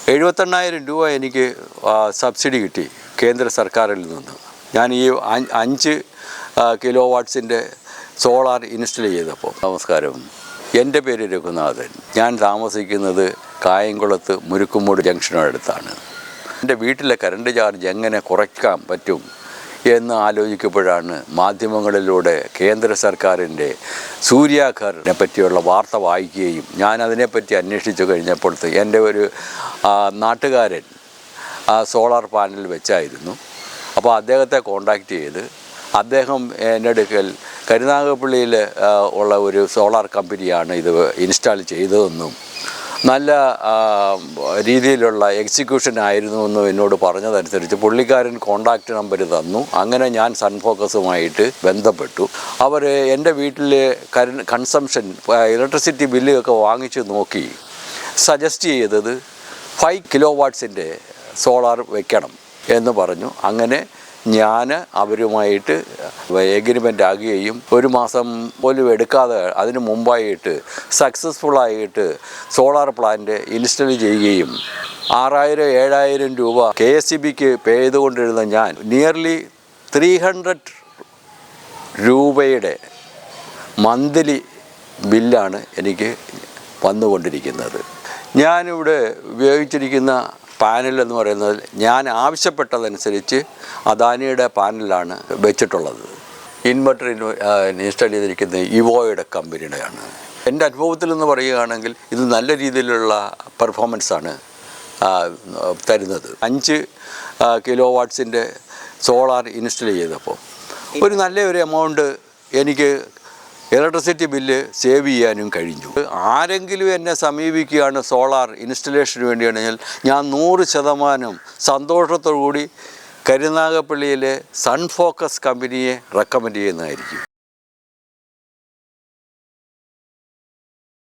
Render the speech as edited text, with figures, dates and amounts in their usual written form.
78,000 രൂപ എനിക്ക് സബ്സിഡി കിട്ടി കേന്ദ്ര സർക്കാരിൽ നിന്ന്. ഞാൻ ഈ 5 കിലോ വാട്ട്സിൻ്റെ സോളാർ ഇൻസ്റ്റൽ ചെയ്തപ്പോൾ. നമസ്കാരം, എൻ്റെ പേര് രഘുനാഥൻ. ഞാൻ താമസിക്കുന്നത് കായംകുളത്ത് മുരുക്കുമൂട് ജംഗ്ഷനടുത്താണ്. എൻ്റെ വീട്ടിലെ കറണ്ട് ചാർജ് എങ്ങനെ കുറയ്ക്കാൻ പറ്റും എന്ന് ആലോചിക്കുമ്പോഴാണ് മാധ്യമങ്ങളിലൂടെ കേന്ദ്ര സർക്കാരിൻ്റെ സൂര്യാഘറിനെ പറ്റിയുള്ള വാർത്ത വായിക്കുകയും ഞാൻ അതിനെപ്പറ്റി അന്വേഷിച്ചു കഴിഞ്ഞപ്പോഴത്തെ എൻ്റെ ഒരു നാട്ടുകാരൻ സോളാർ പാനൽ വെച്ചായിരുന്നു. അപ്പോൾ അദ്ദേഹത്തെ കോണ്ടാക്റ്റ് ചെയ്ത് അദ്ദേഹം എൻ്റെ അടുക്കൽ കരുനാഗപ്പള്ളിയിൽ ഉള്ള ഒരു സോളാർ കമ്പനിയാണ് ഇത് ഇൻസ്റ്റാൾ ചെയ്തതെന്നും നല്ല രീതിയിലുള്ള എക്സിക്യൂഷൻ ആയിരുന്നു എന്നും എന്നോട് പറഞ്ഞതനുസരിച്ച് പുള്ളിക്കാരൻ കോണ്ടാക്റ്റ് നമ്പർ തന്നു. അങ്ങനെ ഞാൻ സൺഫോക്കസുമായിട്ട് ബന്ധപ്പെട്ടു. അവർ എൻ്റെ വീട്ടിലെ കൺസംഷൻ ഇലക്ട്രിസിറ്റി ബില്ലൊക്കെ വാങ്ങിച്ച് നോക്കി സജസ്റ്റ് ചെയ്തത് 5 കിലോ വാട്ട്സിൻ്റെ സോളാർ വെക്കണം എന്ന് പറഞ്ഞു. അങ്ങനെ ഞാൻ അവരുമായിട്ട് എഗ്രിമെൻ്റ് ആകുകയും 1 മാസം പോലും എടുക്കാതെ അതിന് മുമ്പായിട്ട് സക്സസ്ഫുള്ളായിട്ട് സോളാർ പ്ലാന്റ് ഇൻസ്റ്റൽ ചെയ്യുകയും 6,000-7,000 രൂപ KSEBിക്ക് പേ ചെയ്തുകൊണ്ടിരുന്ന ഞാൻ നിയർലി 300 രൂപയുടെ മന്ത്ലി ബില്ലാണ് എനിക്ക് വന്നുകൊണ്ടിരിക്കുന്നത്. ഞാനിവിടെ ഉപയോഗിച്ചിരിക്കുന്ന പാനൽ എന്ന് പറയുന്നത് ഞാൻ ആവശ്യപ്പെട്ടതനുസരിച്ച് അദാനിയുടെ പാനലാണ് വെച്ചിട്ടുള്ളത്. ഇൻവെർട്ടർ ഇൻസ്റ്റാൾ ചെയ്തിരിക്കുന്നത് ഇവോയുടെ കമ്പനിയുടെയാണ്. എൻ്റെ അനുഭവത്തിൽ നിന്ന് പറയുകയാണെങ്കിൽ ഇത് നല്ല രീതിയിലുള്ള പെർഫോമൻസാണ് തരുന്നത്. 5 കിലോ വാട്ട്സിൻ്റെ സോളാർ ഇൻസ്റ്റൽ ചെയ്തപ്പോൾ ഒരു നല്ലൊരു എമൗണ്ട് എനിക്ക് ഇലക്ട്രിസിറ്റി ബില്ല് സേവ് ചെയ്യാനും കഴിഞ്ഞു. ആരെങ്കിലും എന്നെ സമീപിക്കുകയാണ് സോളാർ ഇൻസ്റ്റലേഷന് വേണ്ടിയാണെങ്കിൽ ഞാൻ 100% സന്തോഷത്തോടു കൂടി കരുനാഗപ്പള്ളിയിലെ സൺഫോക്കസ് കമ്പനിയെ റെക്കമെൻഡ് ചെയ്യുന്നതായിരിക്കും.